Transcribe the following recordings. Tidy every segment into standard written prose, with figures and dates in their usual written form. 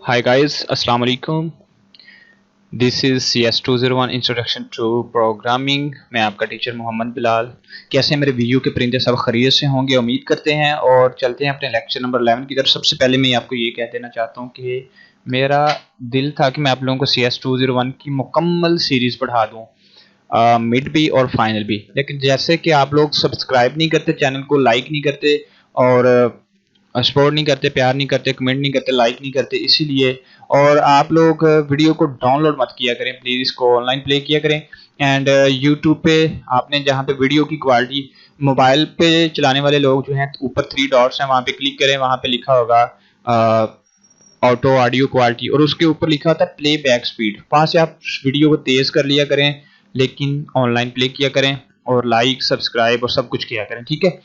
Hi guys, Assalamu alaikum. This is CS201 Introduction to Programming. मैं आपका teacher Mohammad Bilal. कैसे हैं मेरे वीडियो के परिंदे? सब खैरियत से होंगे उम्मीद करते हैं। और चलते हैं अपने लेक्चर नंबर 11 की तरफ। सबसे पहले मैं आपको ये कह देना चाहता हूँ कि मेरा दिल था कि मैं आप लोगों को CS201 की मुकम्मल सीरीज़ पढ़ा दूँ, मिड भी और फाइनल भी। लेकिन जैसे कि आप लोग सब्सक्राइब नहीं करते, चैनल को लाइक नहीं करते और सपोर्ट नहीं करते, प्यार नहीं करते, कमेंट नहीं करते, लाइक नहीं करते, इसीलिए। और आप लोग वीडियो को डाउनलोड मत किया करें प्लीज़, इसको ऑनलाइन प्ले किया करें। एंड यूट्यूब पे आपने जहाँ पे वीडियो की क्वालिटी, मोबाइल पे चलाने वाले लोग जो हैं, ऊपर 3 डॉट्स हैं, वहाँ पे क्लिक करें। वहाँ पे लिखा होगा ऑटो ऑडियो क्वालिटी और उसके ऊपर लिखा होता है प्ले बैक स्पीड। वहाँ से आप वीडियो को तेज़ कर लिया करें, लेकिन ऑनलाइन प्ले किया करें और लाइक सब्सक्राइब और सब कुछ किया करें, ठीक है।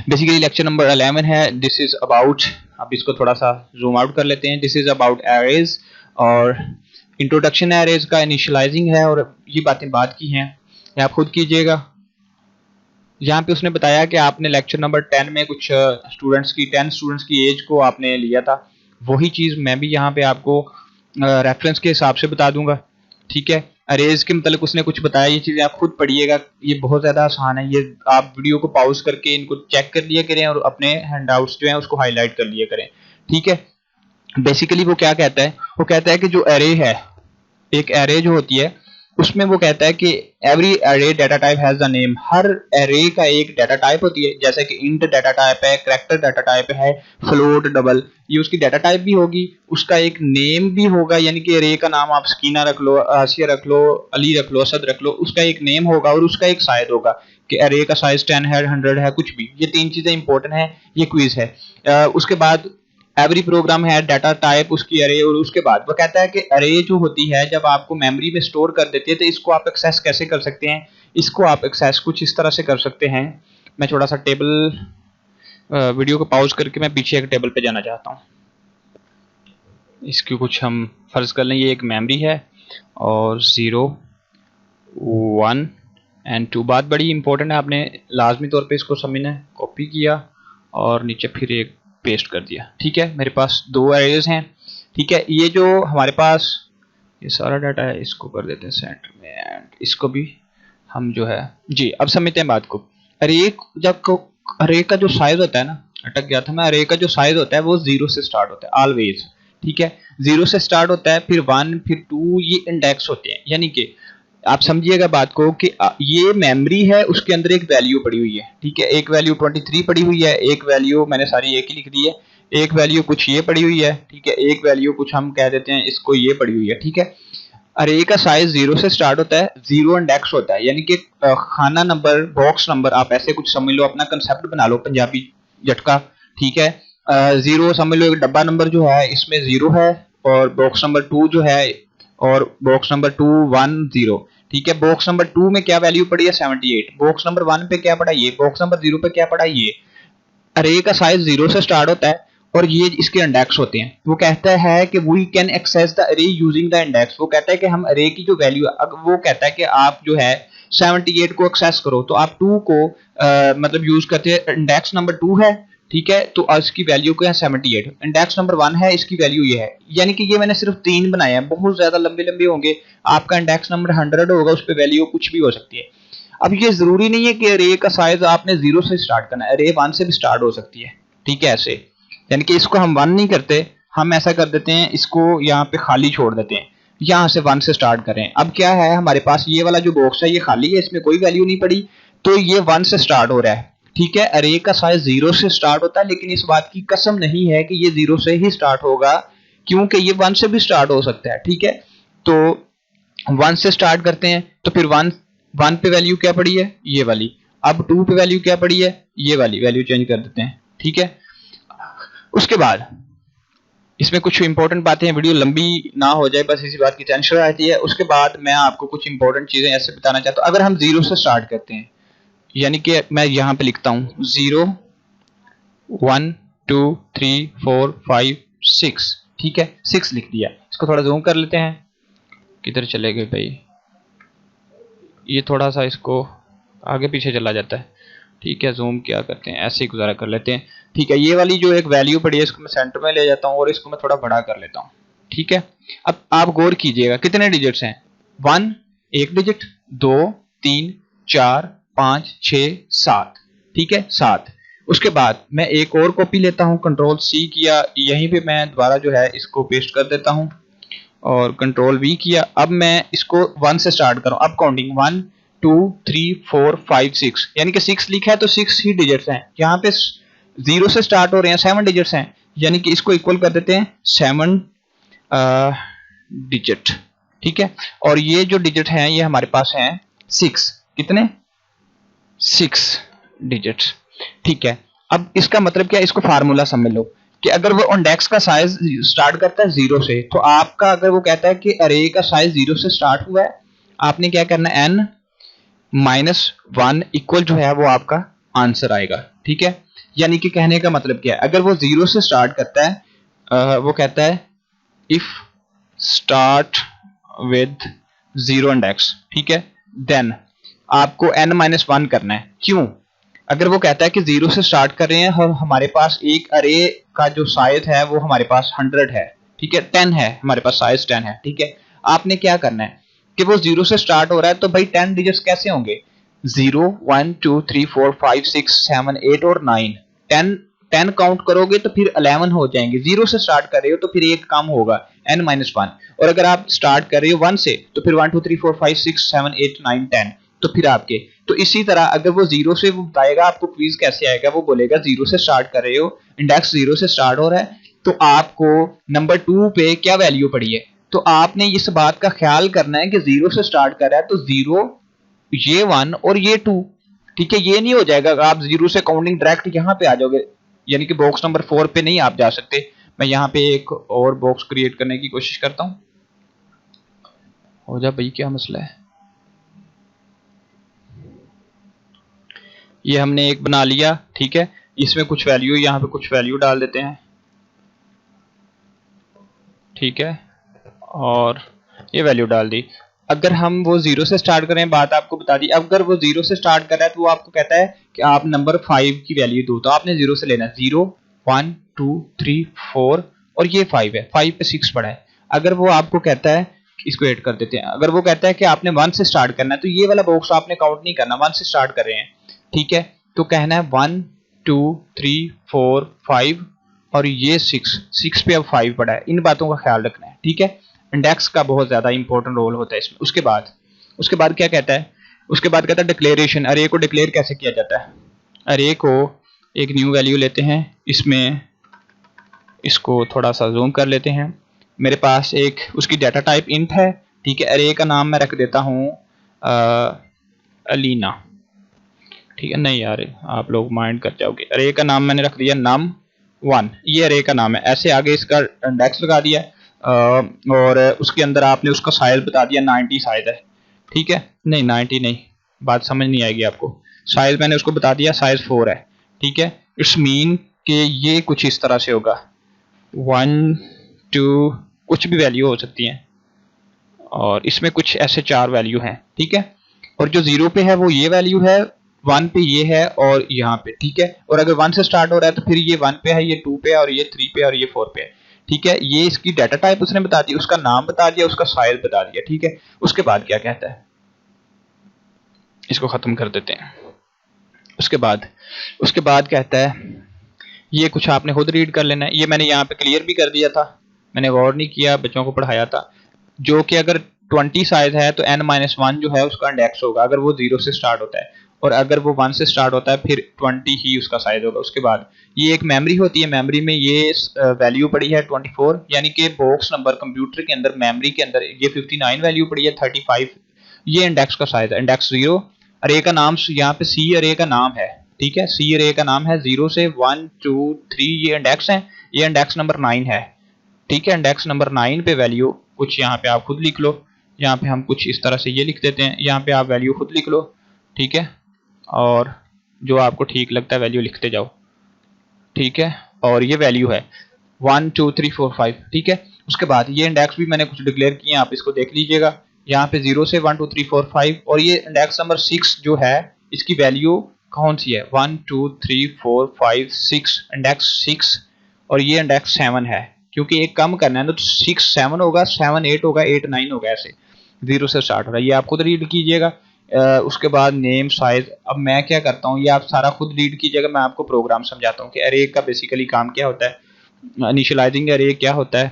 बेसिकली लेक्चर नंबर 11 है। दिस इज अबाउट, अब इसको थोड़ा सा जूम आउट कर लेते हैं। दिस इज अबाउट एरेज और इंट्रोडक्शन एरेज का, इनिशियलाइजिंग है और ये बातें बात की हैं, ये आप खुद कीजिएगा। यहाँ पे उसने बताया कि आपने लेक्चर नंबर 10 में कुछ स्टूडेंट्स की एज को आपने लिया था। वही चीज़ मैं भी यहाँ पे आपको रेफरेंस के हिसाब से बता दूंगा, ठीक है। अरेज के मतलब उसने कुछ बताया, ये चीज़ें आप खुद पढ़िएगा, ये बहुत ज़्यादा आसान है। ये आप वीडियो को पॉज करके इनको चेक कर लिया करें और अपने हैंडआउट्स जो हैं उसको हाईलाइट कर लिया करें, ठीक है। बेसिकली वो क्या कहता है, वो कहता है कि जो एरे है, एक एरे जो होती है उसमें वो कहता है कि every array data type has the name. Her array का एक डाटा टाइप होती है, जैसे कि इंट डाटा टाइप है, कैरेक्टर डाटा टाइप है, फ्लोट, डबल, ये उसकी डाटा टाइप भी होगी। उसका एक नेम भी होगा, यानी कि एरे का नाम आप सकीना रख लो, आसिया रख लो, अली रख लो, असद रख लो, उसका एक नेम होगा और उसका एक साइज होगा कि एरे का साइज 10 है, 100 है, कुछ भी। ये 3 चीजें इंपॉर्टेंट है, ये क्विज है। उसके बाद एवरी प्रोग्राम है डाटा टाइप उसकी अरे। और उसके बाद वो कहता है कि अरे जो होती है जब आपको मेमोरी में स्टोर कर देती है, तो इसको आप एक्सेस कैसे कर सकते हैं? इसको आप एक्सेस कुछ इस तरह से कर सकते हैं। मैं थोड़ा सा टेबल, वीडियो को पॉज करके मैं पीछे एक टेबल पे जाना चाहता हूँ। इसकी कुछ हम फर्ज कर लें, ये एक मेमोरी है और 0 1 एंड 2। बात बड़ी इंपॉर्टेंट है, आपने लाजमी तौर पे इसको समझना है। कॉपी किया और नीचे फिर एक पेस्ट कर दिया, ठीक है। मेरे पास 2 एरेज हैं, ठीक है। ये जो हमारे पास ये सारा डाटा है, इसको कर देते हैं सेंटर में एंड इसको भी हम जो है जी, अब समझते हैं बात को। अरे जब अरे का जो साइज होता है ना, अटक गया था मैं। अरे का जो साइज होता है वो 0 से स्टार्ट होता है ऑलवेज, ठीक है। 0 से स्टार्ट होता है, फिर 1, फिर 2, ये इंडेक्स होते हैं। यानी कि आप समझिएगा बात को कि ये मेमोरी है, उसके अंदर एक वैल्यू पड़ी हुई है, ठीक है। एक वैल्यू 23 पड़ी हुई है, एक वैल्यू मैंने सारी एक ही लिख दी है, एक वैल्यू कुछ ये पड़ी हुई है, ठीक है। एक वैल्यू कुछ हम कह देते हैं इसको ये पड़ी हुई है, ठीक है। अरे का साइज 0 से स्टार्ट होता है, 0 इंडेक्स होता है, यानी कि खाना नंबर, बॉक्स नंबर, आप ऐसे कुछ समझ लो, अपना कंसेप्ट बना लो पंजाबी झटका, ठीक है। 0 समझ लो, एक डब्बा नंबर जो है इसमें 0 है, और बॉक्स नंबर 2 जो है, और बॉक्स नंबर 2 1 0, ठीक है। बॉक्स नंबर 2 में क्या वैल्यू पड़ी है? 78। बॉक्स नंबर 1 पे क्या पड़ा? ये। बॉक्स नंबर 0 पे क्या पड़ा? ये। अरे का साइज 0 से स्टार्ट होता है और ये इसके इंडेक्स होते हैं। वो कहता है कि वी कैन एक्सेस द अरे यूजिंग द इंडेक्स। वो कहता है कि हम अरे की जो वैल्यू, वो कहता है कि आप जो है 78 को एक्सेस करो, तो आप 2 को मतलब यूज करते हैं। इंडेक्स नंबर 2 है, ठीक है, तो इसकी वैल्यू क्या है? 78। इंडेक्स नंबर 1 है, इसकी वैल्यू ये है। यानी कि ये मैंने सिर्फ 3 बनाए हैं, बहुत ज्यादा लंबे लंबे होंगे। आपका इंडेक्स नंबर 100 होगा, उस पर वैल्यू कुछ भी हो सकती है। अब ये जरूरी नहीं है कि अरे का साइज आपने 0 से स्टार्ट करना है, अरे 1 से भी स्टार्ट हो सकती है, ठीक है, ऐसे। यानी कि इसको हम 1 नहीं करते, हम ऐसा कर देते हैं, इसको यहाँ पे खाली छोड़ देते हैं, यहाँ से 1 से स्टार्ट करें। अब क्या है, हमारे पास ये वाला जो बॉक्स है ये खाली है, इसमें कोई वैल्यू नहीं पड़ी, तो ये 1 से स्टार्ट हो रहा है, ठीक है। अरे का साइज 0 से स्टार्ट होता है, लेकिन इस बात की कसम नहीं है कि ये 0 से ही स्टार्ट होगा, क्योंकि ये 1 से भी स्टार्ट हो सकता है, ठीक है। तो 1 से स्टार्ट करते हैं, तो फिर 1 पे वैल्यू क्या पड़ी है? ये वाली। अब 2 पे वैल्यू क्या पड़ी है? ये वाली। वैल्यू चेंज कर देते हैं, ठीक है। उसके बाद इसमें कुछ इंपॉर्टेंट बातें हैं, वीडियो लंबी ना हो जाए, बस इसी बात की टेंशन रहती है। उसके बाद मैं आपको कुछ इंपॉर्टेंट चीजें ऐसे बताना चाहता हूँ। अगर हम 0 से स्टार्ट करते हैं, यानी कि मैं यहाँ पे लिखता हूँ 0 1 2 3 4 5 6, ठीक है, 6 लिख दिया। इसको थोड़ा जूम कर लेते हैं। किधर चले गए भाई? ये थोड़ा सा इसको आगे पीछे चला जाता है। ठीक है, जूम क्या करते हैं, ऐसे ही गुजारा कर लेते हैं। ठीक है, ये वाली जो एक वैल्यू पड़ी है इसको मैं सेंटर में ले जाता हूँ और इसको मैं थोड़ा बड़ा कर लेता हूँ। ठीक है, अब आप गौर कीजिएगा कितने डिजिट्स हैं, 1 एक डिजिट, 2 3 4 5 6 7। ठीक है, 7। उसके बाद मैं एक और कॉपी लेता हूँ, कंट्रोल सी किया, यहीं पे मैं दोबारा जो है इसको पेस्ट कर देता हूँ और कंट्रोल वी किया। अब मैं इसको 1 से स्टार्ट करूँ, अब काउंटिंग 1 2 3 4 5 6, यानी कि 6 लिखा है तो 6 ही डिजिट्स हैं। यहाँ पे 0 से स्टार्ट हो रहे हैं, 7 डिजिट्स हैं, यानी कि इसको इक्वल कर देते हैं 7 डिजिट। ठीक है, और ये जो डिजिट हैं ये हमारे पास हैं 6, कितने, 6 डिजिट्स। ठीक है, अब इसका मतलब क्या है, इसको फार्मूला समझ लो कि अगर वो इंडेक्स का साइज स्टार्ट करता है 0 से, तो आपका अगर वो कहता है कि अरे का साइज 0 से स्टार्ट हुआ है, आपने क्या करना है, n -1 इक्वल जो है वो आपका आंसर आएगा। ठीक है, यानी कि कहने का मतलब क्या है, अगर वो 0 से स्टार्ट करता है, वो कहता है इफ स्टार्ट विद 0 इंडेक्स, ठीक है, देन आपको n-1 करना है। क्यों, अगर वो कहता है कि 0 से स्टार्ट कर रहे हैं और हमारे पास एक अरे का जो साइज है वो हमारे पास 100 है, ठीक है, 10 है, हमारे पास साइज 10 है। ठीक है, आपने क्या करना है कि वो 0 से स्टार्ट हो रहा है तो भाई 10 डिजिट्स कैसे होंगे, 0 1 2 3 4 5 6 7 8 और 9, 10 काउंट करोगे तो फिर 11 हो जाएंगे। 0 से स्टार्ट कर रहे हो तो फिर एक कम होगा n-1, और अगर आप स्टार्ट कर रहे हो 1 से तो फिर 1 2 3 4 5 6 7 8 9 10, तो फिर आपके, तो इसी तरह अगर वो 0 से वो बताएगा आपको क्विज कैसे आएगा, वो बोलेगा 0 से स्टार्ट कर रहे हो, इंडेक्स 0 से स्टार्ट हो रहा है, तो आपको नंबर 2 पे क्या वैल्यू पड़ी है, तो आपने इस बात का ख्याल करना है कि 0 से स्टार्ट कर रहा है तो 0, ये 1 और ये 2। ठीक है, ये नहीं हो जाएगा आप 0 से काउंटिंग डायरेक्ट यहाँ पे आ जाओगे, यानी कि बॉक्स नंबर 4 पे नहीं आप जा सकते। मैं यहाँ पे एक और बॉक्स क्रिएट करने की कोशिश करता हूँ। हो जा भाई, क्या मसला है, ये हमने एक बना लिया। ठीक है, इसमें कुछ वैल्यू, यहाँ पे कुछ वैल्यू डाल देते हैं। ठीक है, और ये वैल्यू डाल दी। अगर हम वो 0 से स्टार्ट करें, बात आपको बता दी, अगर वो 0 से स्टार्ट कर रहा है तो वो आपको कहता है कि आप नंबर 5 की वैल्यू दो, तो आपने 0 से लेना है, 0 1 2 3 4 और ये 5 है, 5 पे 6 पड़ा है। अगर वो आपको कहता है, इसको ऐड कर देते हैं, अगर वो कहता है कि आपने 1 से स्टार्ट करना है तो ये वाला बॉक्स आपने काउंट नहीं करना, 1 से स्टार्ट कर रहे हैं। ठीक है, तो कहना है 1 2 3 4 5 और ये 6 पे अब 5 पड़ा है, इन बातों का ख्याल रखना है। ठीक है, इंडेक्स का बहुत ज्यादा इंपॉर्टेंट रोल होता है इसमें। उसके बाद क्या कहता है, उसके बाद कहता है डिक्लेरेशन, अरे को डिक्लेयर कैसे किया जाता है। अरे को एक न्यू वैल्यू लेते हैं, इसमें इसको थोड़ा सा जूम कर लेते हैं, मेरे पास एक उसकी डाटा टाइप इंट है। ठीक है, अरे का नाम मैं रख देता हूँ अलीना। ठीक है, नहीं यार आप लोग माइंड कर जाओगे, अरे का नाम मैंने रख दिया num1, ये अरे का नाम है, ऐसे आगे इसका इंडेक्स लगा दिया और उसके अंदर आपने उसका साइज बता दिया 90 साइज है। ठीक है, नहीं 90 नहीं, बात समझ नहीं आएगी आपको, साइज मैंने उसको बता दिया साइज 4 है। ठीक है, इट्स मीन कि ये कुछ इस तरह से होगा, 1 2 कुछ भी वैल्यू हो सकती है, और इसमें कुछ ऐसे 4 वैल्यू हैं। ठीक है, और जो 0 पे है वो ये वैल्यू है, 1 पे ये है और यहाँ पे। ठीक है, और अगर 1 से स्टार्ट हो रहा है तो फिर ये 1 पे है, ये 2 पे है और ये 3 पे है और ये 4 पे है। ठीक है, ये इसकी डाटा टाइप उसने बता दी, उसका नाम बता दिया, उसका साइज बता दिया। ठीक है, उसके बाद क्या कहता है, इसको खत्म कर देते हैं। उसके बाद कहता है, ये कुछ आपने खुद रीड कर लेना है, ये मैंने यहाँ पे क्लियर भी कर दिया था, मैंने गौर नहीं किया, बच्चों को पढ़ाया था, जो कि अगर 20 साइज है तो n-1 जो है उसका इंडेक्स होगा अगर वो 0 से स्टार्ट होता है, और अगर वो 1 से स्टार्ट होता है फिर 20 ही उसका साइज होगा। उसके बाद ये एक मेमोरी होती है, मेमोरी में ये वैल्यू पड़ी है 24, यानी कि बॉक्स नंबर कंप्यूटर के अंदर मेमोरी के अंदर ये 59 वैल्यू पड़ी है, 35 ये इंडेक्स का साइज है, इंडेक्स 0। अरे का नाम यहाँ पे सी अरे का नाम है। ठीक है, सी अरे का नाम है, 0 से 1 2 3 ये इंडेक्स है, ये इंडेक्स नंबर 9 है। ठीक है, इंडेक्स नंबर 9 पे वैल्यू कुछ यहाँ पे आप खुद लिख लो, यहाँ पे हम कुछ इस तरह से ये लिख देते हैं, यहाँ पे आप वैल्यू खुद लिख लो। ठीक है, और जो आपको ठीक लगता है वैल्यू लिखते जाओ। ठीक है, और ये वैल्यू है 1 2 3 4 5। ठीक है, उसके बाद ये इंडेक्स भी मैंने कुछ डिक्लेयर किए, आप इसको देख लीजिएगा, यहाँ पे 0 से 1 2 3 4 5 और ये इंडेक्स नंबर 6 जो है इसकी वैल्यू कौन सी है, 1 2 3 4 5 6, इंडेक्स 6 और ये इंडेक्स 7 है, क्योंकि एक कम करना है ना तो 6 7 होगा, 7 8 होगा, 8 9 होगा, ऐसे 0 से स्टार्ट हो रहा है। ये आप खुद रीड कीजिएगा। उसके बाद नेम साइज, अब मैं क्या करता हूँ ये आप सारा खुद रीड कीजिएगा, मैं आपको प्रोग्राम समझाता हूँ कि अरे का बेसिकली काम क्या होता है, इनिशियलाइजिंग अरे क्या होता है।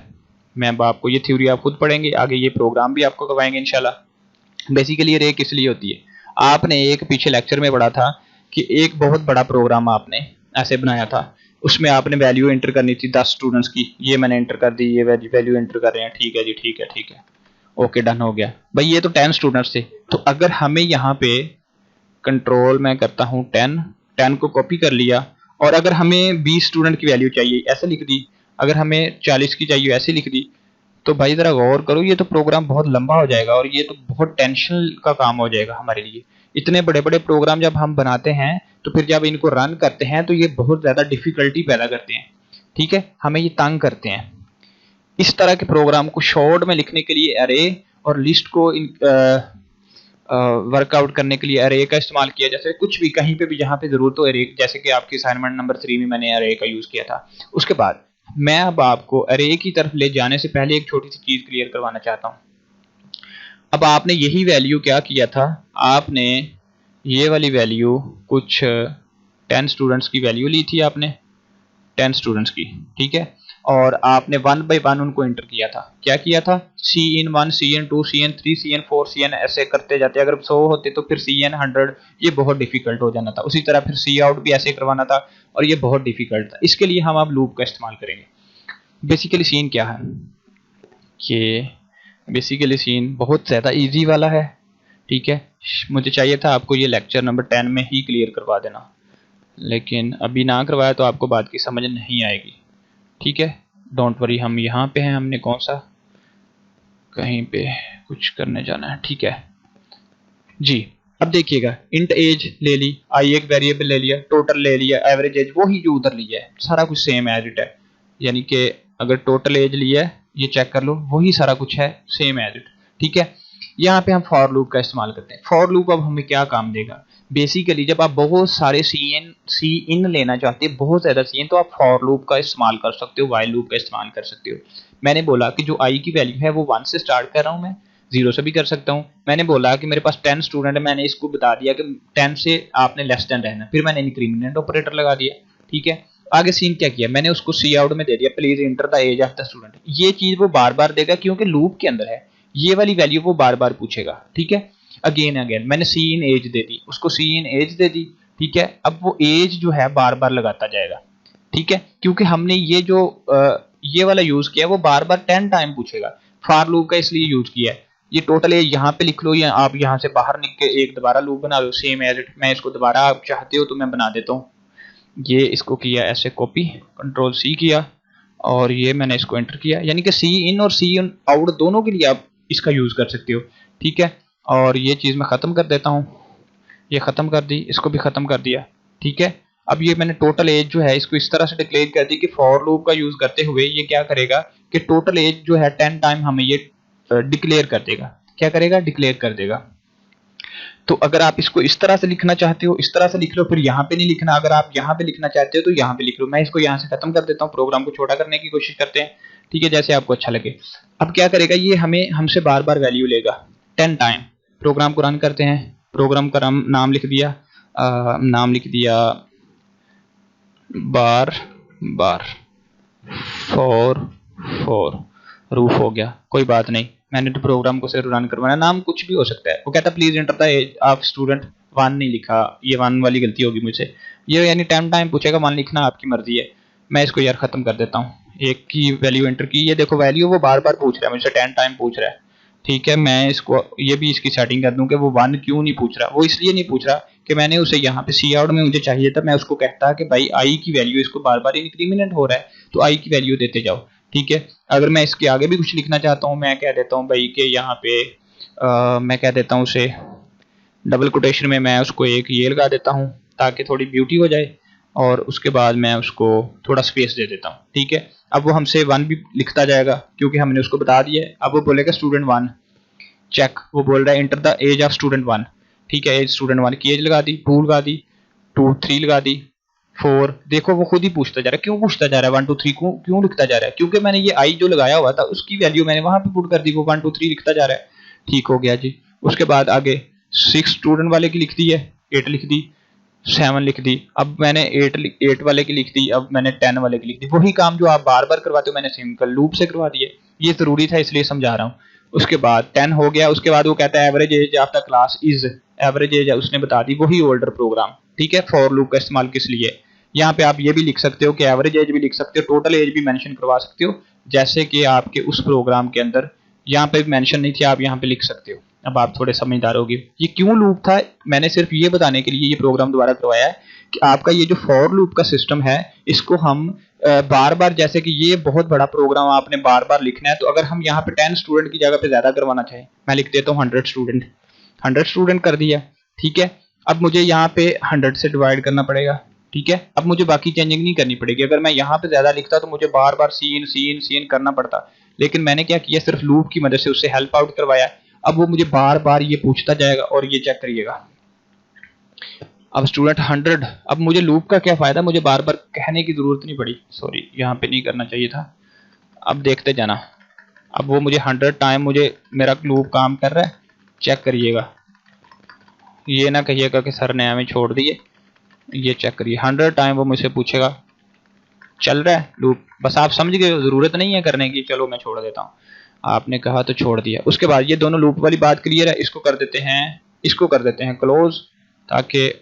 मैं आपको ये थ्योरी आप खुद पढ़ेंगे, आगे ये प्रोग्राम भी आपको करवाएंगे इंशाल्लाह। बेसिकली अरे किस लिए होती है, आपने एक पीछे लेक्चर में पढ़ा था कि एक बहुत बड़ा प्रोग्राम आपने ऐसे बनाया था, उसमें आपने वैल्यू एंटर करनी थी 10 स्टूडेंट्स की, ये मैंने एंटर कर दी, ये वैल्यू एंटर कर रहे हैं, ठीक है जी, ठीक है ठीक है, ओके डन हो गया भाई। ये तो 10 स्टूडेंट्स थे, तो अगर हमें यहाँ पे कंट्रोल मैं करता हूँ 10 को कॉपी कर लिया, और अगर हमें 20 स्टूडेंट की वैल्यू चाहिए ऐसे लिख दी, अगर हमें 40 की चाहिए ऐसे लिख दी, तो भाई जरा गौर करो, ये तो प्रोग्राम बहुत लंबा हो जाएगा और ये तो बहुत टेंशन का काम हो जाएगा हमारे लिए। इतने बड़े बड़े प्रोग्राम जब हम बनाते हैं तो फिर जब इनको रन करते हैं तो ये बहुत ज्यादा डिफिकल्टी पैदा करते हैं, ठीक है, हमें ये तंग करते हैं। इस तरह के प्रोग्राम को शॉर्ट में लिखने के लिए अरे और लिस्ट को वर्कआउट करने के लिए अरे का इस्तेमाल किया, जैसे कुछ भी कहीं पे भी जहाँ पे जरूरत हो अरे, जैसे कि आपकी असाइनमेंट नंबर 3 में मैंने अरे का यूज किया था। उसके बाद मैं अब आपको अरे की तरफ ले जाने से पहले एक छोटी सी चीज क्लियर करवाना चाहता हूँ। अब आपने यही वैल्यू क्या किया था, आपने ये वाली वैल्यू कुछ 10 स्टूडेंट्स की वैल्यू ली थी आपने, 10 स्टूडेंट्स की, ठीक है, और आपने 1 बाय 1 उनको एंटर किया था। क्या किया था, Cn1 Cn2 Cn3 Cn4 Cn ऐसे करते जाते, अगर 100 होते तो फिर Cn100, ये बहुत डिफिकल्ट हो जाना था। उसी तरह फिर सी आउट भी ऐसे करवाना था और ये बहुत डिफिकल्ट था। इसके लिए हम अब लूप का इस्तेमाल करेंगे। बेसिकली सीन क्या है, ये बेसिकली सीन बहुत ज़्यादा इजी वाला है, ठीक है। मुझे चाहिए था आपको ये लेक्चर नंबर 10 में ही क्लियर करवा देना, लेकिन अभी ना करवाया तो आपको बात की समझ नहीं आएगी, ठीक है। डोंट वरी, हम यहाँ पे हैं, हमने कौन सा कहीं पे कुछ करने जाना है, ठीक है जी। अब देखिएगा, इंट एज ले ली, आई एक वेरिएबल ले लिया, टोटल ले लिया, एवरेज एज वही जो उधर लिया है, सारा कुछ सेम एज इट है। यानी कि अगर टोटल एज लिया है, ये चेक कर लो, वही सारा कुछ है सेम एज इट, ठीक है। यहाँ पे हम फॉर लूप का इस्तेमाल करते हैं। फॉर लूप अब हमें क्या काम देगा, बेसिकली जब आप बहुत सारे सी इन लेना चाहते हैं, बहुत ज्यादा सी इन, तो आप फॉर लूप का इस्तेमाल कर सकते हो, वाइल लूप का इस्तेमाल कर सकते हो। मैंने बोला कि जो आई की वैल्यू है वो 1 से स्टार्ट कर रहा हूँ मैं, 0 से भी कर सकता हूँ। मैंने बोला कि मेरे पास 10 स्टूडेंट है, मैंने इसको बता दिया कि 10 से आपने लेस देन रहना, फिर मैंने इंक्रीमेंट ऑपरेटर लगा दिया, ठीक है। आगे सीन क्या किया, मैंने उसको सी आउट में दे दिया, please enter the age of the student. ये चीज वो बार बार देगा क्योंकि लूप के अंदर है, ये वाली वैल्यू वो बार बार पूछेगा, ठीक है। अगेन अगेन मैंने सी इन एज दे दी, उसको सी इन एज दे दी, ठीक है। अब वो एज जो है बार बार लगाता जाएगा, ठीक है, क्योंकि हमने ये जो ये वाला यूज किया वो बार बार 10 टाइम पूछेगा। फॉर लूप का इसलिए यूज किया है। ये टोटल एज यहाँ पे लिख लो, या आप यहाँ से बाहर निकल के एक दोबारा लूप बना लो सेम एज इट। मैं इसको दोबारा आप चाहते हो तो मैं बना देता हूँ। ये इसको किया ऐसे कॉपी, कंट्रोल सी किया और ये मैंने इसको एंटर किया, यानी कि सी इन और सी आउट दोनों के लिए आप इसका यूज कर सकते हो, ठीक है। और ये चीज मैं खत्म कर देता हूँ, ये खत्म कर दी, इसको भी खत्म कर दिया, ठीक है। अब ये मैंने टोटल एज जो है इसको इस तरह से डिक्लेयर कर दी कि फॉर लूप का यूज करते हुए ये क्या करेगा कि टोटल एज जो है 10 टाइम हमें ये डिक्लेयर कर देगा। क्या करेगा, डिक्लेयर कर देगा। तो अगर आप इसको इस तरह से लिखना चाहते हो इस तरह से लिख लो, फिर यहाँ पे नहीं लिखना। अगर आप यहाँ पे लिखना चाहते हो तो यहाँ पे लिख लो। मैं इसको यहाँ से खत्म कर देता हूँ, प्रोग्राम को छोटा करने की कोशिश करते हैं, ठीक है, जैसे आपको अच्छा लगे। अब क्या करेगा, ये हमें हमसे बार बार वैल्यू लेगा 10 टाइम। प्रोग्राम को रन करते हैं, प्रोग्राम का नाम लिख दिया, नाम लिख दिया बार बार फॉर रूफ हो गया, कोई बात नहीं। मैंने तो प्रोग्राम को सिर्फ रन करवाना, नाम कुछ भी हो सकता है। वो कहता please enter the age of student, 1 नहीं लिखा, ये 1 वाली गलती होगी मुझसे। ये यानी 10 टाइम पूछेगा, 1 लिखना आपकी मर्जी है। मैं इसको यार खत्म कर देता हूँ, एक की वैल्यू एंटर की, ये देखो वैल्यू वो बार बार पूछ रहा है मुझसे, 10 टाइम पूछ रहा है, ठीक है। मैं इसको ये भी इसकी सेटिंग कर दूं कि वो 1 क्यों नहीं पूछ रहा। वो इसलिए नहीं पूछ रहा कि मैंने उसे यहाँ पे सी आउट में मुझे चाहिए था, मैं उसको कहता कि भाई आई की वैल्यू इसको बार बार इंक्रीमेंट हो रहा है तो आई की वैल्यू देते जाओ, ठीक है। अगर मैं इसके आगे भी कुछ लिखना चाहता हूँ, मैं कह देता हूँ भाई कि यहाँ पे मैं कह देता हूँ उसे डबल कोटेशन में मैं उसको एक ये लगा देता हूँ ताकि थोड़ी ब्यूटी हो जाए, और उसके बाद मैं उसको थोड़ा स्पेस दे देता हूँ, ठीक है। अब वो हमसे 1 भी लिखता जाएगा क्योंकि हमने उसको बता दिया है। अब वो बोलेगा स्टूडेंट 1 चेक, वो बोल रहा है enter the age of student 1, ठीक है। एज स्टूडेंट 1 की एज लगा दी, 2 लगा दी, 2 3 लगा दी, 4, देखो वो खुद ही पूछता जा रहा है। क्यों पूछता जा रहा है 1 2 3 क्यों लिखता जा रहा है? क्योंकि मैंने ये आई जो लगाया हुआ था उसकी वैल्यू मैंने वहां पे पुट कर दी, वो 1 2 3 लिखता जा रहा है। ठीक हो गया जी। उसके बाद आगे 6 स्टूडेंट वाले की लिख दी है, 8 लिख दी, 7 लिख दी। अब मैंने 8 वाले की लिख दी, अब मैंने 10 वाले की लिख दी। वही काम जो आप बार बार करवाते हो मैंने सिंगल लूप से करवा दिए। ये जरूरी था इसलिए समझा रहा हूँ। उसके बाद 10 हो गया। उसके बाद वो कहता है average age of the class is, average age उसने बता दी, वही ओल्डर प्रोग्राम। ठीक है, फॉर लूप का इस्तेमाल किस लिए? यहाँ पे आप ये भी लिख सकते हो कि एवरेज एज भी लिख सकते हो, टोटल एज भी मेंशन करवा सकते हो, जैसे कि आपके उस प्रोग्राम के अंदर यहाँ पे मेंशन नहीं थी, आप यहाँ पे लिख सकते हो। अब आप थोड़े समझदार होगे। ये क्यों लूप था, मैंने सिर्फ ये बताने के लिए ये प्रोग्राम दोबारा करवाया है कि आपका ये जो फॉर लूप का सिस्टम है इसको हम बार बार, जैसे कि ये बहुत बड़ा प्रोग्राम आपने बार बार लिखना है, तो अगर हम यहाँ पे 10 स्टूडेंट की जगह पे ज्यादा करवाना चाहें, मैं लिख देता हूँ 100 स्टूडेंट कर दिया। ठीक है, अब मुझे यहाँ पे 100 से डिवाइड करना पड़ेगा। ठीक है, अब मुझे बाकी चेंजिंग नहीं करनी पड़ेगी। अगर मैं यहाँ पे ज्यादा लिखता तो मुझे बार बार सीन करना पड़ता, लेकिन मैंने क्या किया, सिर्फ लूप की मदद से उससे हेल्प आउट करवाया। अब वो मुझे बार बार ये पूछता जाएगा। और ये चेक करिएगा, अब स्टूडेंट 100। अब मुझे लूप का क्या फायदा, मुझे बार बार कहने की जरूरत नहीं पड़ी। सॉरी, यहाँ पे नहीं करना चाहिए था। अब देखते जाना, अब वो मुझे 100 टाइम मुझे मेरा लूप काम कर रहा है। चेक करिएगा, ये ना कहिएगा कि सर ने हमें छोड़ दिए। ये चेक करिए, 100 टाइम वो मुझसे पूछेगा, चल रहा है लूप। बस आप समझ गए, जरूरत नहीं है करने की, चलो मैं छोड़ देता हूँ। आपने कहा तो छोड़ दिया। उसके बाद ये दोनों लूप वाली बात क्लियर है, इसको कर देते हैं क्लोज, ताकि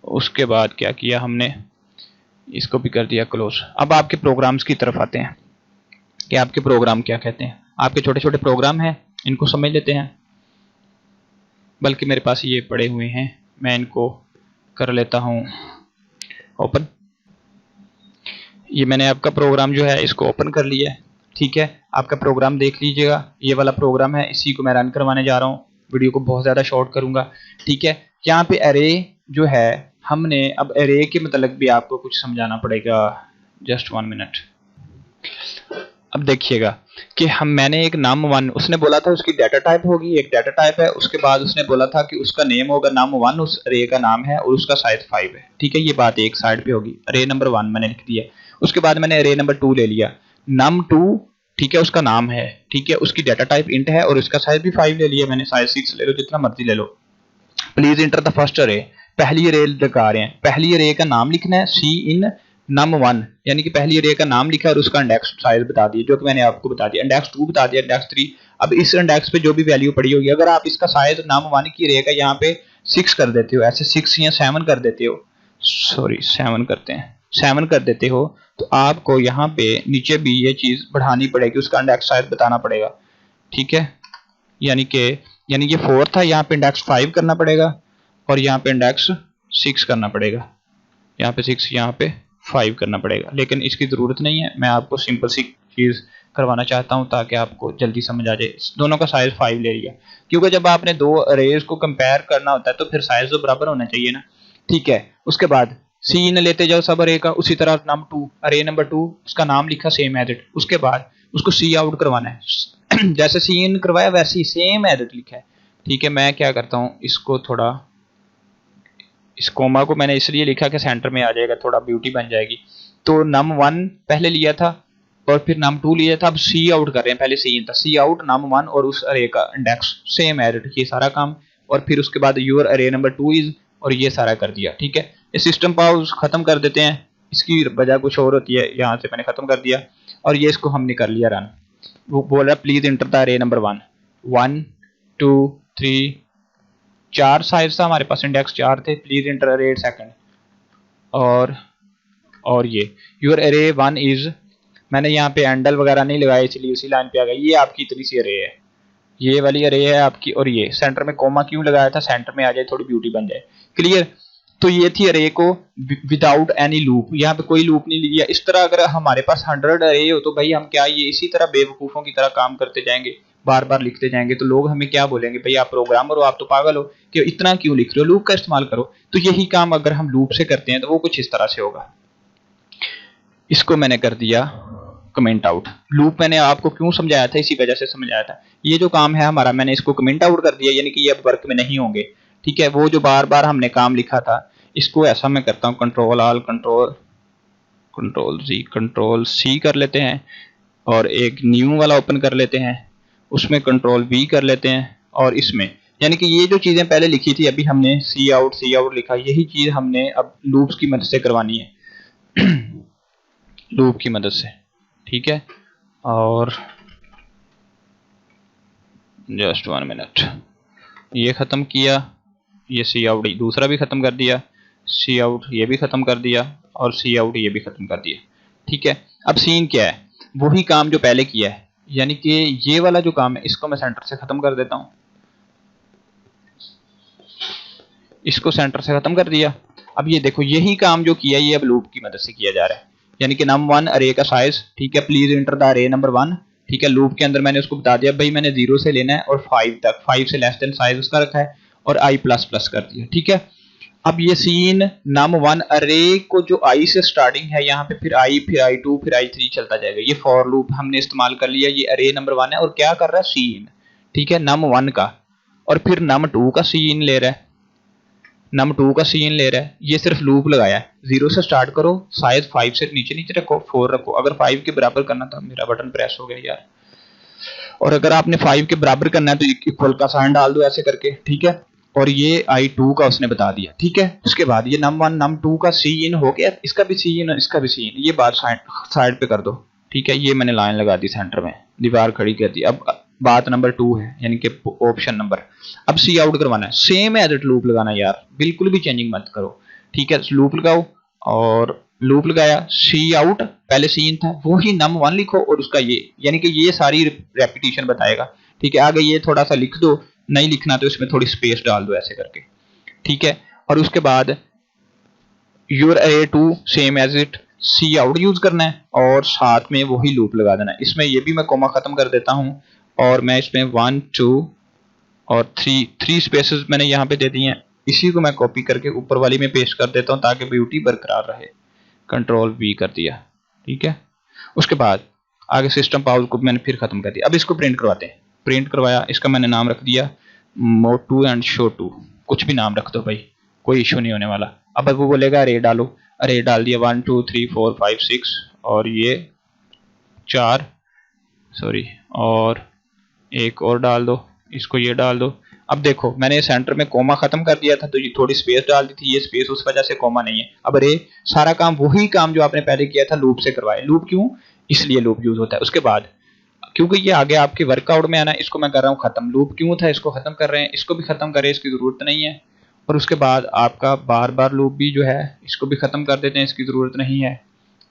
उसके बाद क्या किया हमने, इसको भी कर दिया क्लोज। अब आपके प्रोग्राम्स की तरफ आते हैं कि आपके प्रोग्राम क्या कहते हैं। आपके छोटे छोटे प्रोग्राम हैं, इनको समझ लेते हैं। बल्कि मेरे पास ये पड़े हुए हैं, मैं इनको कर लेता हूं ओपन। ये मैंने आपका प्रोग्राम जो है इसको ओपन कर लिया है। ठीक है, आपका प्रोग्राम देख लीजिएगा, ये वाला प्रोग्राम है, इसी को मैं रन करवाने जा रहा हूँ। वीडियो को बहुत ज़्यादा शॉर्ट करूँगा। ठीक है, यहाँ पे अरे जो है, हमने अब अरे के मतलब भी आपको कुछ समझाना पड़ेगा। Just 1 minute. अब देखिएगा कि मैंने एक num1, उसने बोला था उसकी डाटा टाइप होगी, एक डाटा टाइप है। उसके बाद उसने बोला था कि उसका नेम होगा num1, उस अरे का नाम है और उसका साइज 5 है। ठीक है, ये बात एक साइड पे होगी। अरे नंबर 1 मैंने लिख दिया। उसके बाद मैंने अरे नंबर 2 ले लिया, num2। ठीक है, उसका नाम है। ठीक है, उसकी डाटा टाइप इंट है और उसका साइज भी 5 ले लिया मैंने। साइज 6 ले लो, जितना मर्जी ले लो। प्लीज इंटर द फर्स्ट अरे, पहली अरे लगा रहे हैं। पहली अरे का नाम लिखना है सी इन num1, यानी कि पहली अरे का नाम लिखा और उसका इंडेक्स साइज बता दिया, जो कि मैंने आपको बता दिया। इंडेक्स 2 बता दिया, इंडेक्स 3। अब इस इंडेक्स पे जो भी वैल्यू पड़ी होगी, अगर आप इसका साइज num1 की अरे का यहाँ पे 6 कर देते हो, ऐसे 6 या 7 कर देते हो, सॉरी 7 करते हैं, 7 कर देते हो, तो आपको यहाँ पे नीचे भी ये चीज बढ़ानी पड़ेगी, उसका इंडेक्स साइज बताना पड़ेगा। ठीक है, यानी ये 4 था, यहाँ पे इंडेक्स 5 करना पड़ेगा और यहाँ पे इंडेक्स 6 करना पड़ेगा। यहाँ पे 6, यहाँ पे 5 करना पड़ेगा, लेकिन इसकी जरूरत नहीं है। मैं आपको सिंपल सी चीज करवाना चाहता हूँ ताकि आपको जल्दी समझ आ जाए। दोनों का साइज 5 ले लिया, क्योंकि जब आपने दो अरेज को कंपेयर करना होता है तो फिर साइज तो बराबर होना चाहिए ना। ठीक है, उसके बाद सी न लेते जाओ सब अरे का। उसी तरह num2, अरे नंबर 2, उसका नाम लिखा सेम एडिट। उसके बाद उसको सी आउट करवाना है, जैसे सी इन करवाया वैसे ही सेम एडिट लिखा है। ठीक है, मैं क्या करता हूँ, इसको थोड़ा, इस कोमा को मैंने इसलिए लिखा कि सेंटर में आ जाएगा, थोड़ा ब्यूटी बन जाएगी। तो num1 पहले लिया था और फिर num2 लिया था। अब सी आउट कर रहे हैं, पहले सी इन था, सी आउट num1 और उस अरे का इंडेक्स सेम एडिट, ये सारा काम। और फिर उसके बाद योर अरे नंबर 2 इज, और ये सारा कर दिया। ठीक है, इस सिस्टम पॉज खत्म कर देते हैं, इसकी वजह कुछ और होती है, यहाँ से मैंने खत्म कर दिया और ये इसको हमने कर लिया रन। वो बोल रहा है प्लीज इंटर द अरे नंबर 1, 1 2 3 4 साइज था हमारे पास, इंडेक्स 4 थे। प्लीज इंटर अरे 8 सेकंड। और ये योर अरे 1 इज, मैंने यहाँ पे हैंडल वगैरह नहीं लगाया इसलिए उसी लाइन पे आ गया। ये आपकी इतनी सी अरे है, ये वाली अरे है आपकी। और ये सेंटर में कोमा क्यों लगाया था, सेंटर में आ जाए, थोड़ी ब्यूटी बन जाए। क्लियर? तो ये थी अरे को विदाउट एनी लूप, यहाँ पे कोई लूप नहीं लिया। इस तरह अगर हमारे पास 100 अरे हो तो भाई हम क्या ये इसी तरह बेवकूफों की तरह काम करते जाएंगे, बार बार लिखते जाएंगे, तो लोग हमें क्या बोलेंगे, भाई आप प्रोग्रामर हो, आप तो पागल हो कि इतना क्यों लिख रहे हो, लूप का इस्तेमाल करो। तो यही काम अगर हम लूप से करते हैं तो वो कुछ इस तरह से होगा। इसको मैंने कर दिया कमेंट आउट। लूप मैंने आपको क्यों समझाया था, इसी वजह से समझाया था। ये जो काम है हमारा, मैंने इसको कमेंट आउट कर दिया, यानी कि ये अब वर्क में नहीं होंगे। ठीक है, वो जो बार बार हमने काम लिखा था इसको ऐसा मैं करता हूँ, कंट्रोल आल कंट्रोल कंट्रोल सी कर लेते हैं और एक न्यू वाला ओपन कर लेते हैं, उसमें कंट्रोल वी कर लेते हैं और इसमें यानी कि ये जो चीजें पहले लिखी थी अभी हमने सी आउट लिखा, यही चीज हमने अब लूप्स की मदद से करवानी है लूप की मदद से, ठीक है। और जस्ट 1 मिनट, ये खत्म किया, ये सी आउट दूसरा भी खत्म कर दिया, सी आउट ये भी खत्म कर दिया और सी आउट ये भी खत्म कर दिया, ठीक है। अब सीन क्या है, वही काम जो पहले किया है, यानी कि ये वाला जो काम है इसको मैं सेंटर से खत्म कर देता हूं, इसको सेंटर से खत्म कर दिया। अब ये देखो यही काम जो किया ये अब लूप की मदद से किया जा रहा है, यानी कि num1 अरे का साइज, ठीक है, प्लीज एंटर द अरे नंबर 1, ठीक है। लूप के अंदर मैंने उसको बता दिया भाई मैंने 0 से लेना है और 5 तक, 5 से लेस देन साइज उसका रखा है और i प्लस प्लस कर दिया, ठीक है। अब ये सीन num1 अरे को जो i से स्टार्टिंग है यहाँ पे फिर i फिर i2 फिर i3 चलता जाएगा, ये फॉर लूप हमने इस्तेमाल कर लिया। ये अरे नंबर 1 है और क्या कर रहा है सीन, ठीक है, num1 का, और फिर num2 का सीन ले रहा है, num2 का सीन ले रहा है। ये सिर्फ लूप लगाया है, 0 से स्टार्ट करो, साइज 5 से नीचे नीचे रखो, 4 रखो। अगर 5 के बराबर करना था, मेरा बटन प्रेस हो गया यार, और अगर आपने 5 के बराबर करना है तो इक्वल का साइन डाल दो ऐसे करके, ठीक है। और ये i2 का उसने बता दिया, ठीक है। उसके बाद ये num1 num2 का सी इन हो गया, इसका भी सी इन इसका भी सी इन, ये बात साइड पे कर दो, ठीक है। ये मैंने लाइन लगा दी सेंटर में, दीवार खड़ी कर दी। अब बात नंबर 2 है, यानी कि ऑप्शन नंबर, अब सी आउट करवाना है, सेम एज इट लूप लगाना यार, बिल्कुल भी चेंजिंग मत करो, ठीक है। लूप लगाओ और लूप लगाया, सी आउट पहले सी इन था वही num1 लिखो और उसका ये, यानी कि ये सारी रेपिटेशन बताएगा, ठीक है। आगे ये थोड़ा सा लिख दो, नहीं लिखना तो इसमें थोड़ी स्पेस डाल दो ऐसे करके, ठीक है। और उसके बाद your array to same age it C out use करना है और साथ में वही लूप लगा देना है। इसमें ये भी मैं कोमा खत्म कर देता हूं और मैं इसमें 1 2 और 3 स्पेसेस मैंने यहाँ पे दे दिए हैं, इसी को मैं कॉपी करके ऊपर वाली में पेस्ट कर देता हूँ ताकि ब्यूटी बरकरार रहे। कंट्रोल वी कर दिया, ठीक है। उसके बाद आगे सिस्टम पावर को मैंने फिर खत्म कर दिया। अब इसको प्रिंट करवाते हैं, प्रिंट करवाया, इसका मैंने नाम रख दिया मोटू एंड शो2, कुछ भी नाम रख दो भाई, कोई इशू नहीं होने वाला। अब वो बोलेगा अरे डालो, अरे डाल दिया 1 2 3 4 5 6 और ये 4 सॉरी और एक और डाल दो, इसको ये डाल दो। अब देखो मैंने सेंटर में कोमा खत्म कर दिया था तो ये थोड़ी स्पेस डाल दी थी, ये स्पेस उस वजह से कोमा नहीं है। अब अरे सारा काम वही काम जो आपने पहले किया था लूप से करवाए। लूप क्यों, इसलिए लूप यूज होता है। उसके बाद क्योंकि ये आगे आपके वर्कआउट में आना, इसको मैं कर रहा हूँ खत्म। लूप क्यों था, इसको खत्म कर रहे हैं, इसको भी खत्म करें, इसकी जरूरत नहीं है। और उसके बाद आपका बार बार लूप भी जो है इसको भी खत्म कर देते हैं, इसकी जरूरत नहीं है।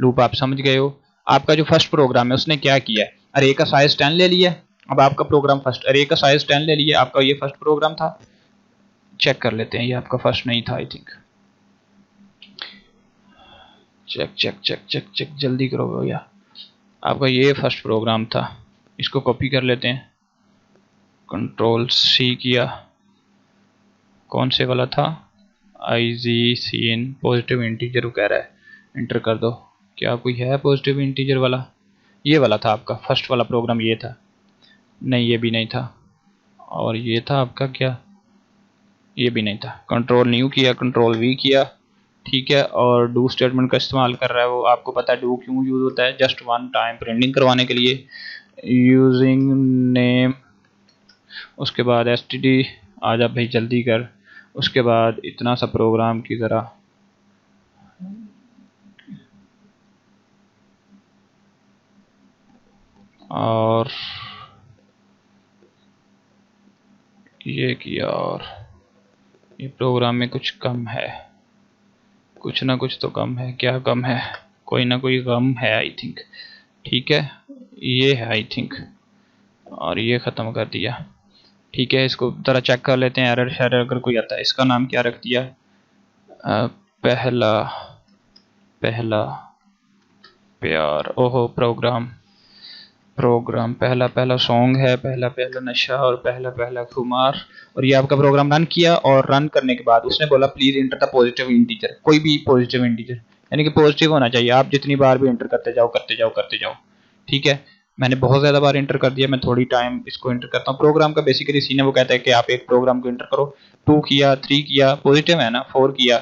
लूप आप समझ गए हो। आपका जो फर्स्ट प्रोग्राम है उसने क्या किया है, अरे का साइज 10 ले लिया। अब आपका प्रोग्राम फर्स्ट, अरे का साइज 10 ले लिया, आपका ये फर्स्ट प्रोग्राम था। चेक कर लेते हैं, ये आपका फर्स्ट नहीं था I think. Check check check check check जल्दी करो भैया, आपका ये फर्स्ट प्रोग्राम था। इसको कॉपी कर लेते हैं, कंट्रोल सी किया, कौन से वाला था, IGCN पॉजिटिव इंटीजर कह रहा है, इंटर कर दो। क्या कोई है पॉजिटिव इंटीजर वाला, ये वाला था आपका फर्स्ट वाला प्रोग्राम, ये था नहीं, ये भी नहीं था, और ये था आपका क्या, ये भी नहीं था। कंट्रोल न्यू किया, कंट्रोल वी किया, ठीक है। और डू स्टेटमेंट का इस्तेमाल कर रहा है वो, आपको पता है डू क्यों यूज होता है, जस्ट वन टाइम प्रिंटिंग करवाने के लिए। यूजिंग नेम, उसके बाद std, आ जा भाई जल्दी कर। उसके बाद इतना सा प्रोग्राम की तरह और ये किया, और ये प्रोग्राम में कुछ कम है, कुछ ना कुछ तो कम है। क्या कम है, कोई ना कोई कम है आई थिंक, ठीक है, ये है आई थिंक। और ये ख़त्म कर दिया, ठीक है। इसको ज़रा चेक कर लेते हैं, एरर शेरर अगर कोई आता है। इसका नाम क्या रख दिया, पहला पहला प्यार, ओहो प्रोग्राम पहला पहला सॉन्ग है, पहला पहला नशा और पहला पहला खुमार। और ये आपका प्रोग्राम रन किया, और रन करने के बाद उसने बोला please enter the positive integer, कोई भी पॉजिटिव इंटीजर, यानी कि पॉजिटिव होना चाहिए। आप जितनी बार भी इंटर करते जाओ करते जाओ करते जाओ, ठीक है। मैंने बहुत ज़्यादा बार इंटर कर दिया, मैं थोड़ी टाइम इसको इंटर करता हूँ। प्रोग्राम का बेसिकली सीन है, वो कहता है कि आप एक प्रोग्राम को इंटर करो। 2 किया, 3 किया, पॉजिटिव है ना, 4 किया,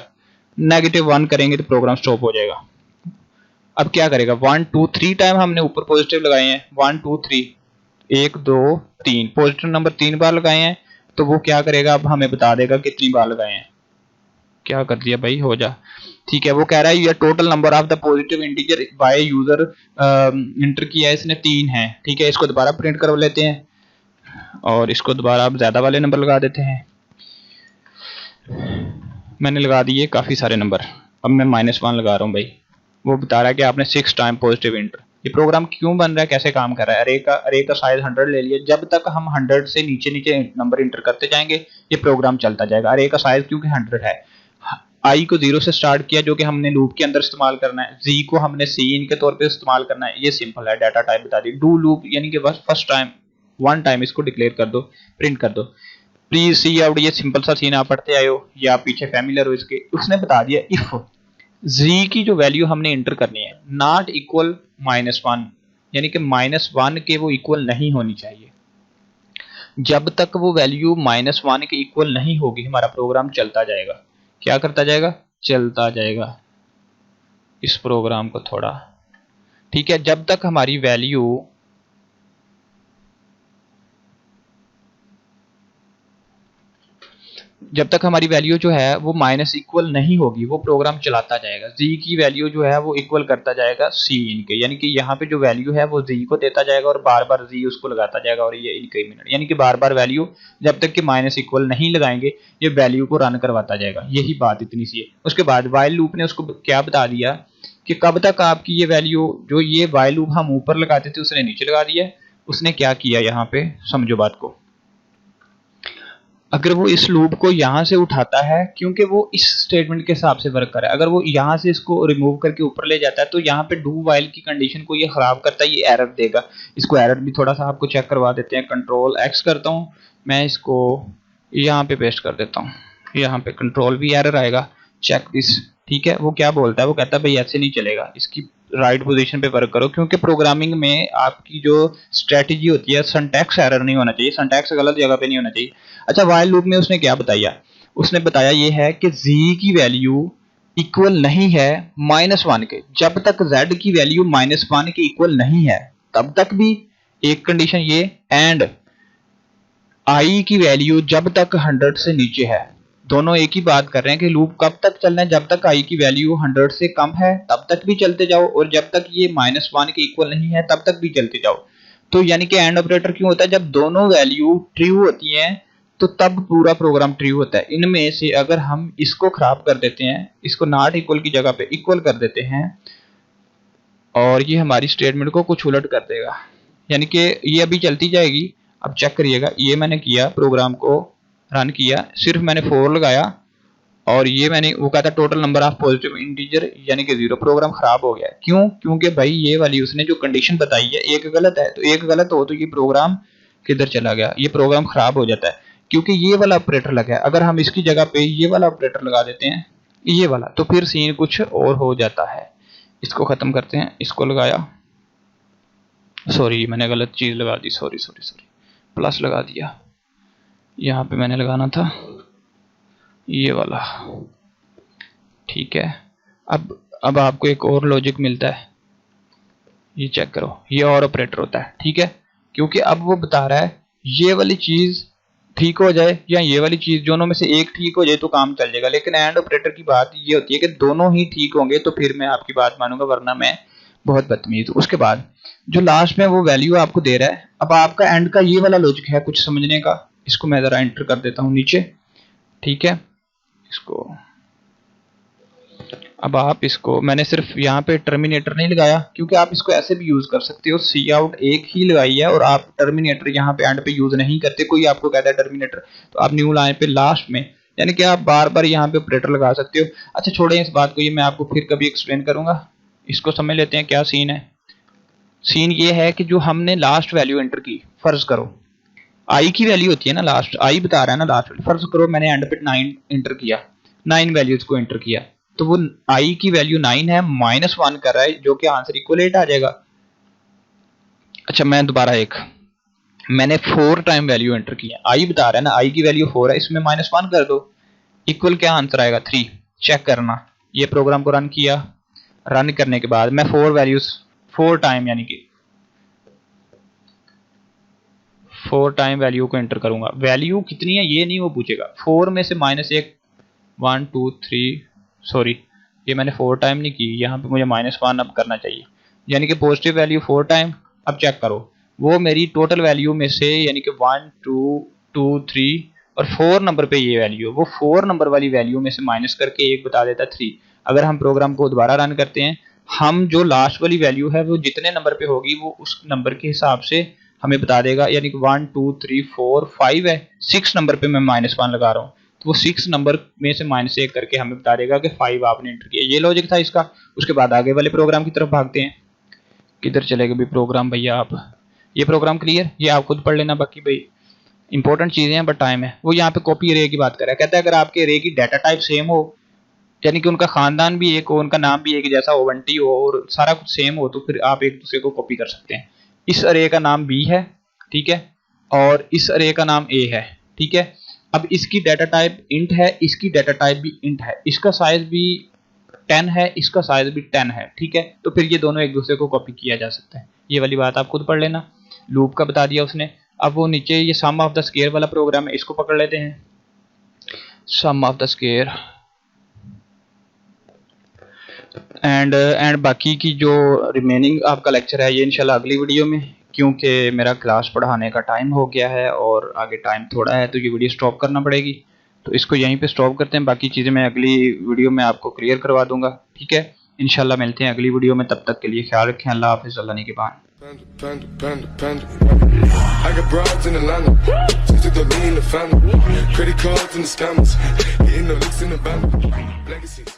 -1 करेंगे तो प्रोग्राम स्टॉप हो जाएगा। अब क्या करेगा, 1 2 3 टाइम हमने ऊपर पॉजिटिव लगाए हैं, 1 2 3, 1 2 3 पॉजिटिव नंबर 3 बार लगाए हैं, तो वो क्या करेगा, अब हमें बता देगा कितनी बार लगाए हैं। क्या कर दिया भाई, हो जा, ठीक है। वो कह रहा है ये total number of the positive integer by user inter किया है इसने 3 है, ठीक है। इसको दोबारा प्रिंट करवा लेते हैं और इसको दोबारा अब ज्यादा वाले नंबर लगा देते हैं। मैंने लगा दिए काफी सारे नंबर, अब मैं -1 लगा रहा हूँ भाई। वो बता रहा है कि आपने 6 टाइम पॉजिटिव इंटर। ये प्रोग्राम क्यों बन रहा है, कैसे काम कर रहा है, अरे का साइज 100 ले लिया, जब तक हम 100 से नीचे नीचे नंबर इंटर करते जाएंगे ये प्रोग्राम चलता जाएगा। अरे का साइज क्योंकि 100 है, आई को 0 से स्टार्ट किया जो कि हमने लूप के अंदर इस्तेमाल करना है, जी को हमने सीन के तौर पे इस्तेमाल करना है, ये सिंपल है। डाटा टाइप बता दी, डू लूप यानी कि बस फर्स्ट टाइम 1 टाइम इसको डिक्लेयर कर दो, प्रिंट कर दो। प्लीज सी आउट, ये सिंपल सा सीन आप पढ़ते आए हो या आप पीछे फैमिलियर हो इसके। उसने बता दिया इफ जी की जो वैल्यू हमने इंटर करनी है नॉट इक्वल -1, यानी कि -1 के वो इक्वल नहीं होनी चाहिए। जब तक वो वैल्यू -1 के इक्वल नहीं होगी हमारा प्रोग्राम चलता जाएगा। क्या करता जाएगा, चलता जाएगा इस प्रोग्राम को थोड़ा, ठीक है। जब तक हमारी वैल्यू जो है वो माइनस इक्वल नहीं होगी वो प्रोग्राम चलाता जाएगा। जी की वैल्यू जो है वो इक्वल करता जाएगा सी इनके, यानी कि यहाँ पे जो वैल्यू है वो जी को देता जाएगा और बार बार जी उसको लगाता जाएगा और ये इंक्रीमेंट, यानी कि बार बार वैल्यू जब तक कि माइनस इक्वल नहीं लगाएंगे ये वैल्यू को रन करवाता जाएगा। यही बात इतनी सी है। उसके बाद वाइल लूप ने उसको क्या बता दिया कि कब तक आपकी ये वैल्यू, जो ये वाइल लूप हम ऊपर लगाते थे उसने नीचे लगा दिया। उसने क्या किया, यहाँ पे समझो बात को, अगर वो इस लूप को यहां से उठाता है क्योंकि वो इस स्टेटमेंट के हिसाब से वर्क कर रहा है, अगर वो यहां से इसको रिमूव करके ऊपर ले जाता है तो यहाँ पे डू वाइल की कंडीशन को ये खराब करता है, ये एरर देगा। इसको एरर भी थोड़ा सा आपको चेक करवा देते हैं। कंट्रोल एक्स करता हूँ मैं, इसको यहाँ पे पेस्ट कर देता हूँ, यहाँ पे कंट्रोल भी एरर आएगा, चेक दिस, ठीक है। वो क्या बोलता है, वो कहता है भाई ऐसे नहीं चलेगा, इसकी राइट पोजीशन पे वर्क करो, क्योंकि प्रोग्रामिंग में आपकी जो स्ट्रेटजी होती है सिंटैक्स एरर नहीं होना चाहिए, सिंटैक्स गलत जगह पे नहीं होना चाहिए। अच्छा, व्हाइल लूप में उसने क्या बताया, उसने बताया ये है कि z की वैल्यू इक्वल नहीं है -1 के। जब तक z की वैल्यू -1 के इक्वल नहीं है तब तक भी एक कंडीशन ये, एंड i की वैल्यू जब तक 100 से नीचे है। दोनों एक ही बात कर रहे हैं कि लूप कब तक चलना है, जब तक i की वैल्यू 100 से कम है तब तक भी चलते जाओ और जब तक ये -1 के इक्वल नहीं है तब तक भी चलते जाओ। तो यानी कि एंड ऑपरेटर क्यों होता है, जब दोनों वैल्यू ट्रू होती हैं तो तब पूरा प्रोग्राम ट्रू होता है। इनमें से अगर हम इसको खराब कर देते हैं, इसको नॉट इक्वल की जगह पे इक्वल कर देते हैं और ये हमारी स्टेटमेंट को कुछ उलट कर देगा, यानी कि ये अभी चलती जाएगी। अब चेक करिएगा, ये मैंने किया, प्रोग्राम को रन किया, सिर्फ मैंने 4 लगाया और ये मैंने, वो कहता total number of positive integer यानी कि 0, प्रोग्राम खराब हो गया। क्यों, क्योंकि भाई ये वाली उसने जो कंडीशन बताई है एक गलत है, तो एक गलत हो तो ये प्रोग्राम किधर चला गया, ये प्रोग्राम खराब हो जाता है क्योंकि ये वाला ऑपरेटर लगा है। अगर हम इसकी जगह पे ये वाला ऑपरेटर लगा देते हैं, ये वाला, तो फिर सीन कुछ और हो जाता है। इसको खत्म करते हैं, इसको लगाया, सॉरी मैंने गलत चीज लगा दी, सॉरी प्लस लगा दिया, यहाँ पे मैंने लगाना था ये वाला, ठीक है। अब आपको एक और लॉजिक मिलता है, ये चेक करो, ये और ऑपरेटर होता है, ठीक है। क्योंकि अब वो बता रहा है ये वाली चीज ठीक हो जाए या ये वाली चीज, दोनों में से एक ठीक हो जाए तो काम चल जाएगा। लेकिन एंड ऑपरेटर की बात ये होती है कि दोनों ही ठीक होंगे तो फिर मैं आपकी बात मानूंगा, वरना मैं बहुत बदतमीज हूँ। उसके बाद जो लास्ट में वो वैल्यू आपको दे रहा है, अब आपका एंड का ये वाला लॉजिक है कुछ समझने का। इसको मैं जरा एंटर कर देता हूँ नीचे, ठीक है। इसको अब आप इसको, मैंने सिर्फ यहाँ पे टर्मिनेटर नहीं लगाया क्योंकि आप इसको ऐसे भी यूज कर सकते हो, सी आउट एक ही लगाई है और आप टर्मिनेटर यहाँ पे एंड पे यूज नहीं करते। कोई आपको कहता है टर्मिनेटर, तो आप न्यू लाइन पे लास्ट में, यानी कि आप बार बार यहाँ पे ऑपरेटर लगा सकते हो। अच्छा छोड़ें इस बात को, ये मैं आपको फिर कभी एक्सप्लेन करूंगा। इसको समझ लेते हैं क्या सीन है। सीन ये है कि जो हमने लास्ट वैल्यू एंटर की, फर्ज करो आई की वैल्यू होती है ना लास्ट, आई बता रहा है ना लास्ट, फर्ज करो मैंने एंड पे 9 एंटर किया, 9 वैल्यूज को एंटर किया, तो वो आई की वैल्यू 9 है, -1 कर रहा है, जो कि आंसर इक्वल 8 आ जाएगा। अच्छा मैं दोबारा मैंने 4 टाइम वैल्यू एंटर किया, आई बता रहा है ना आई की वैल्यू 4 है, इसमें -1 कर दो, इक्वल क्या आंसर आएगा 3। चेक करना, ये प्रोग्राम को रन किया। रन करने के बाद मैं 4 वैल्यूज 4 टाइम यानी कि 4 टाइम वैल्यू को एंटर करूंगा। वैल्यू कितनी है ये नहीं वो पूछेगा, 4 में से -1 1 2 3 सॉरी ये मैंने 4 टाइम नहीं की, यहाँ पे मुझे -1 अब करना चाहिए, यानी कि पॉजिटिव वैल्यू 4 टाइम। अब चेक करो वो मेरी टोटल वैल्यू में से यानी कि 1 2 2 3 और 4 नंबर पे ये वैल्यू, वो 4 नंबर वाली वैल्यू में से माइनस करके एक बता देता 3। अगर हम प्रोग्राम को दोबारा रन करते हैं, हम जो लास्ट वाली वैल्यू है वो जितने नंबर पे होगी वो उस नंबर के हिसाब से हमें बता देगा, यानी कि 1 2 3 4 5 है, 6 नंबर पे मैं -1 लगा रहा हूँ तो वो 6 नंबर में से -1 करके हमें बता देगा कि 5 आपने एंटर किया। ये लॉजिक था इसका। उसके बाद आगे वाले प्रोग्राम की तरफ भागते हैं। किधर चलेगा भी प्रोग्राम भैया आप, ये प्रोग्राम क्लियर, ये आप खुद पढ़ लेना, बाकी भाई इंपॉर्टेंट चीजें हैं बट टाइम है। वो यहाँ पे कॉपी अरे की बात कर रहा है, कहता है अगर आपके अरे की डाटा टाइप सेम हो, यानी कि उनका खानदान भी एक हो, उनका नाम भी एक जैसा हो, 1T हो और सारा कुछ सेम हो, तो फिर आप एक दूसरे को कॉपी कर सकते हैं। इस अरे का नाम B है, ठीक है, और इस अरे का नाम A है, ठीक है। अब इसकी डाटा टाइप इंट है, इसकी डाटा टाइप भी इंट है, इसका साइज भी 10 है, इसका साइज भी 10 है, ठीक है। तो फिर ये दोनों एक दूसरे को कॉपी किया जा सकता है। ये वाली बात आप खुद पढ़ लेना। लूप का बता दिया उसने। अब वो नीचे ये सम ऑफ द स्क्वायर वाला प्रोग्राम है, इसको पकड़ लेते हैं। सम ऑफ द स्क्वायर एंड बाकी की जो रिमेनिंग आपका लेक्चर है ये इंशाल्लाह अगली वीडियो में, क्योंकि मेरा क्लास पढ़ाने का टाइम हो गया है और आगे टाइम थोड़ा है तो ये वीडियो स्टॉप करना पड़ेगी। तो इसको यहीं पे स्टॉप करते हैं, बाकी चीज़ें मैं अगली वीडियो में आपको क्लियर करवा दूंगा, ठीक है। इंशाल्लाह मिलते हैं अगली वीडियो में, तब तक के लिए ख्याल रखें। अल्लाह हाफिज़, अल्लाह निगहबान। I got broads in Atlanta, just to lean the family, credit cards and the scammers, hitting the licks in the band, legacies.